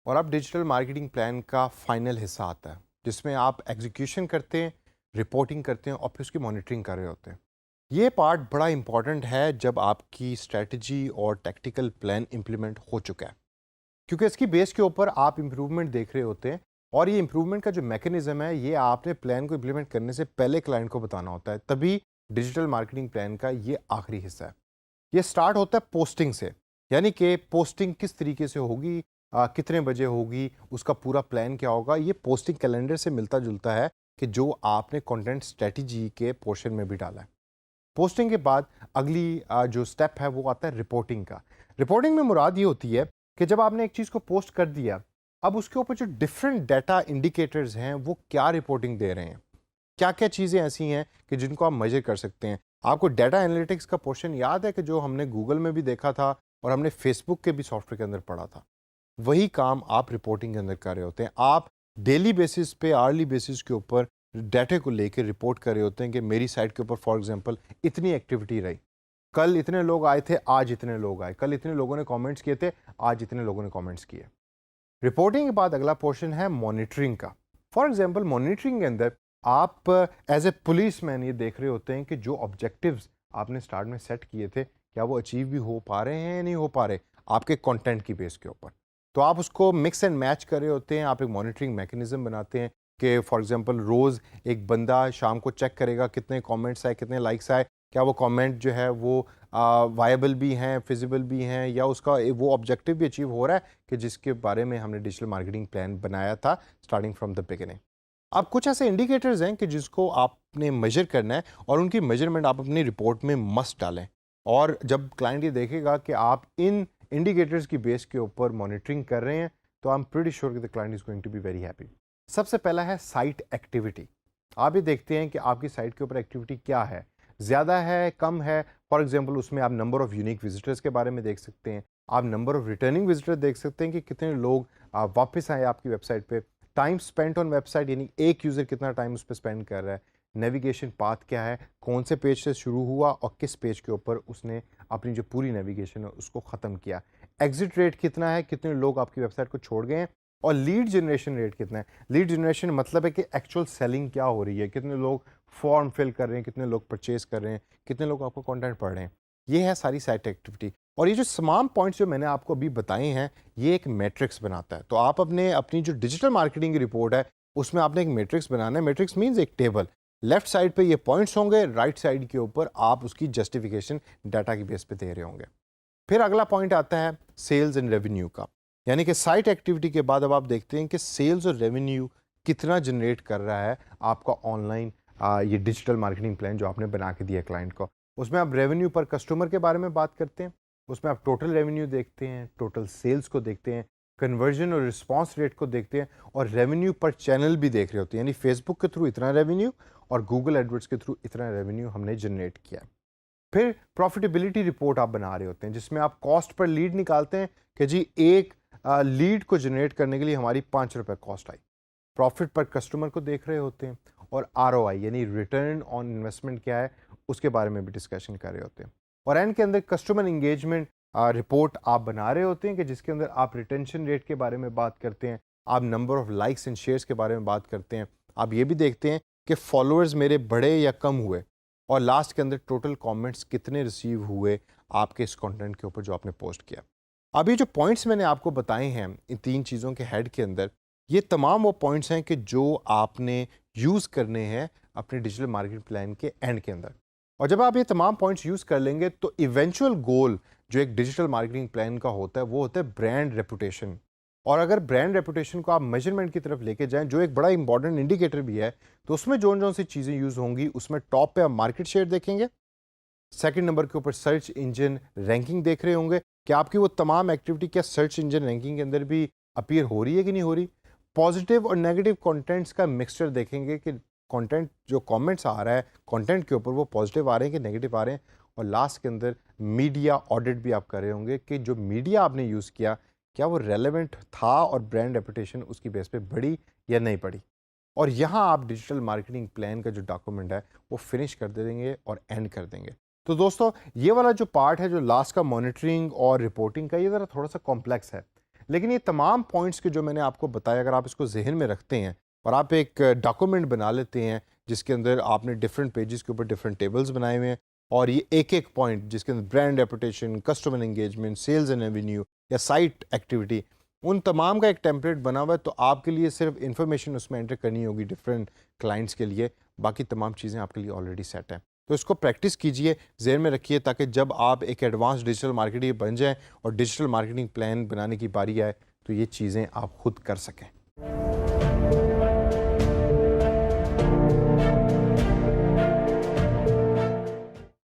और अब digital marketing plan का फाइनल हिस्सा आता है जिसमें आप एग्जीक्यूशन करते हैं, रिपोर्टिंग करते हैं और फिर उसकी मॉनिटरिंग कर रहे होते हैं। ये पार्ट बड़ा इंपॉर्टेंट है जब आपकी स्ट्रेटजी और टैक्टिकल प्लान इंप्लीमेंट हो चुका है, क्योंकि इसकी बेस के ऊपर आप इम्प्रूवमेंट देख रहे होते हैं। और ये इम्प्रूवमेंट का जो मैकेनिज्म है ये आपने प्लान को इम्प्लीमेंट करने से पहले क्लाइंट को बताना होता है, तभी डिजिटल मार्केटिंग प्लान का ये आखिरी हिस्सा है। ये स्टार्ट होता है पोस्टिंग से, यानी कि पोस्टिंग किस तरीके से होगी, कितने बजे होगी, उसका पूरा प्लान क्या होगा। ये पोस्टिंग कैलेंडर से मिलता जुलता है कि जो आपने कंटेंट स्ट्रेटजी के पोर्शन में भी डाला है। पोस्टिंग के बाद अगली जो स्टेप है वो आता है रिपोर्टिंग का। रिपोर्टिंग में मुराद ये होती है कि जब आपने एक चीज़ को पोस्ट कर दिया, अब उसके ऊपर जो डिफरेंट डाटा इंडिकेटर्स हैं वो क्या रिपोर्टिंग दे रहे हैं, क्या क्या चीज़ें ऐसी हैं कि जिनको आप मेजर कर सकते हैं। आपको डाटा एनालिटिक्स का पोर्शन याद है कि जो हमने गूगल में भी देखा था और हमने फेसबुक के भी सॉफ्टवेयर के अंदर पढ़ा था। वही काम आप रिपोर्टिंग के अंदर कर रहे होते हैं। आप डेली बेसिस पे, आर्ली बेसिस के ऊपर डाटे को लेकर रिपोर्ट कर रहे होते हैं कि मेरी साइट के ऊपर फॉर एग्जांपल इतनी एक्टिविटी रही, कल इतने लोग आए थे, आज इतने लोग आए, कल इतने लोगों ने कमेंट्स किए थे, आज इतने लोगों ने कमेंट्स किए। रिपोर्टिंग के बाद अगला पोर्शन है मॉनिटरिंग का। फॉर एग्जांपल मॉनिटरिंग के अंदर आप एज ए पुलिस मैन ये देख रहे होते हैं कि जो ऑब्जेक्टिव्स आपने स्टार्ट में सेट किए थे क्या वो अचीव भी हो पा रहे हैं या नहीं हो पा रहे, आपके कंटेंट की बेस के ऊपर। तो आप उसको मिक्स एंड मैच कर रहे होते हैं। आप एक मॉनिटरिंग मैकेनिज्म बनाते हैं कि फॉर एग्जांपल रोज़ एक बंदा शाम को चेक करेगा कितने कमेंट्स आए, कितने लाइक्स आए, क्या वो कमेंट जो है वो वायबल भी हैं, फिजिबल भी हैं, या उसका वो ऑब्जेक्टिव भी अचीव हो रहा है कि जिसके बारे में हमने डिजिटल मार्केटिंग प्लान बनाया था स्टार्टिंग फ्रॉम द बिगिनिंग। अब कुछ ऐसे इंडिकेटर्स हैं कि जिसको आपने मेजर करना है और उनकी मेजरमेंट आप अपनी रिपोर्ट में मस्ट डालें। और जब क्लाइंट ये देखेगा कि आप इन इंडिकेटर्स की बेस के ऊपर मॉनिटरिंग कर रहे हैं, तो आई एम प्रीटी श्योर कि the client is going to be very happy. सबसे पहला है साइट एक्टिविटी। आप ये देखते हैं कि आपकी साइट के ऊपर एक्टिविटी क्या है, ज़्यादा है, कम है। फॉर एग्जांपल उसमें आप नंबर ऑफ़ यूनिक विजिटर्स के बारे में देख सकते हैं, आप नंबर ऑफ़ रिटर्निंग विजिटर देख सकते हैं कि कितने लोग वापस आए आपकी वेबसाइट पे। टाइम स्पेंट ऑन वेबसाइट, यानी एक यूज़र कितना टाइम उस पे स्पेंड कर रहा है। नेविगेशन पाथ क्या है, कौन से पेज से शुरू हुआ और किस पेज के ऊपर उसने अपनी जो पूरी नेविगेशन है उसको ख़त्म किया। एग्ज़िट रेट कितना है, कितने लोग आपकी वेबसाइट को छोड़ गए हैं। और लीड जनरेशन रेट कितना है। लीड जनरेशन मतलब है कि एक्चुअल सेलिंग क्या हो रही है, कितने लोग फॉर्म फिल कर रहे हैं, कितने लोग परचेज़ कर रहे हैं, कितने लोग आपका कंटेंट पढ़ रहे हैं। ये है सारी साइट एक्टिविटी। और ये जो तमाम पॉइंट्स जो मैंने आपको अभी बताए हैं, ये एक मैट्रिक्स बनाता है। तो आप अपनी जो डिजिटल मार्केटिंग की रिपोर्ट है, उसमें आपने एक मैट्रिक्स बनाना है। मैट्रिक्स मीन्स एक टेबल। लेफ्ट साइड पे ये पॉइंट्स होंगे, राइट साइड के ऊपर आप उसकी जस्टिफिकेशन डाटा की बेस पे दे रहे होंगे। फिर अगला पॉइंट आता है सेल्स एंड रेवेन्यू का, यानी कि साइट एक्टिविटी के बाद अब आप देखते हैं कि सेल्स और रेवेन्यू कितना जनरेट कर रहा है आपका ऑनलाइन ये डिजिटल मार्केटिंग प्लान जो आपने बना के दिया क्लाइंट को। उसमें आप रेवेन्यू पर कस्टमर के बारे में बात करते हैं, उसमें आप टोटल रेवेन्यू देखते हैं, टोटल सेल्स को देखते हैं, कन्वर्जन और रिस्पॉन्स रेट को देखते हैं, और रेवेन्यू पर चैनल भी देख रहे होते हैं, यानी फेसबुक के थ्रू इतना रेवेन्यू और गूगल एडवर्ड्स के थ्रू इतना रेवेन्यू हमने जनरेट किया। फिर प्रॉफिटेबिलिटी रिपोर्ट आप बना रहे होते हैं जिसमें आप कॉस्ट पर लीड निकालते हैं कि जी एक लीड को जनरेट करने के लिए हमारी ₹5 कॉस्ट आई। प्रॉफिट पर कस्टमर को देख रहे होते हैं, और आरओआई यानी रिटर्न ऑन इन्वेस्टमेंट क्या है उसके बारे में भी डिस्कशन कर रहे होते हैं। और एंड के अंदर कस्टमर इंगेजमेंट रिपोर्ट आप बना रहे होते हैं कि जिसके अंदर आप रिटेंशन रेट के बारे में बात करते हैं, आप number of likes and shares के बारे में बात करते हैं, आप ये भी देखते हैं कि फॉलोअर्स मेरे बढ़े या कम हुए, और लास्ट के अंदर टोटल कमेंट्स कितने रिसीव हुए आपके इस कंटेंट के ऊपर जो आपने पोस्ट किया। अभी जो पॉइंट्स मैंने आपको बताए हैं इन तीन चीज़ों के हेड के अंदर, ये तमाम वो पॉइंट्स हैं कि जो आपने यूज़ करने हैं अपने डिजिटल मार्केटिंग प्लान के एंड के अंदर। और जब आप ये तमाम पॉइंट्स यूज़ कर लेंगे तो इवेंचुअल गोल जो एक डिजिटल मार्केटिंग प्लान का होता है वो होता है ब्रांड रेपुटेशन। और अगर ब्रांड रेपुटेशन को आप मेजरमेंट की तरफ लेके जाएं, जो एक बड़ा इंपॉर्टेंट इंडिकेटर भी है, तो उसमें जो सी चीज़ें यूज़ होंगी उसमें टॉप पे आप मार्केट शेयर देखेंगे, सेकंड नंबर के ऊपर सर्च इंजन रैंकिंग देख रहे होंगे कि आपकी वो तमाम एक्टिविटी क्या सर्च इंजन रैंकिंग के अंदर भी अपीयर हो रही है कि नहीं हो रही। पॉजिटिव और नेगेटिव कंटेंट्स का मिक्सचर देखेंगे कि कंटेंट जो कमेंट्स आ रहा है कंटेंट के ऊपर वो पॉजिटिव आ रहे हैं कि नेगेटिव आ रहे हैं। और लास्ट के अंदर मीडिया ऑडिट भी आप कर रहे होंगे कि जो मीडिया आपने यूज़ किया क्या वो रेलेवेंट था और ब्रांड रेपुटेशन उसकी बेस पे बढ़ी या नहीं बढ़ी। और यहाँ आप डिजिटल मार्केटिंग प्लान का जो डॉक्यूमेंट है वो फिनिश कर देंगे और एंड कर देंगे। तो दोस्तों ये वाला जो पार्ट है जो लास्ट का मॉनिटरिंग और रिपोर्टिंग का, ये ज़रा थोड़ा सा कॉम्प्लेक्स है, लेकिन ये तमाम पॉइंट्स के जो मैंने आपको बताया, अगर आप इसको जहन में रखते हैं और आप एक डॉक्यूमेंट बना लेते हैं जिसके अंदर आपने डिफरेंट पेजेस के ऊपर डिफरेंट टेबल्स बनाए हुए हैं, और ये एक एक पॉइंट जिसके अंदर brand reputation, customer engagement, sales and revenue या साइट एक्टिविटी, उन तमाम का एक टेम्पलेट बना हुआ है, तो आपके लिए सिर्फ इन्फॉर्मेशन उसमें एंटर करनी होगी डिफरेंट क्लाइंट्स के लिए, बाकी तमाम चीज़ें आपके लिए ऑलरेडी सेट हैं। तो इसको प्रैक्टिस कीजिए, ज़हन में रखिए, ताकि जब आप एक एडवांस डिजिटल मार्केटिंग बन जाएं और डिजिटल मार्केटिंग प्लान बनाने की बारी आए तो ये चीज़ें आप खुद कर सकें।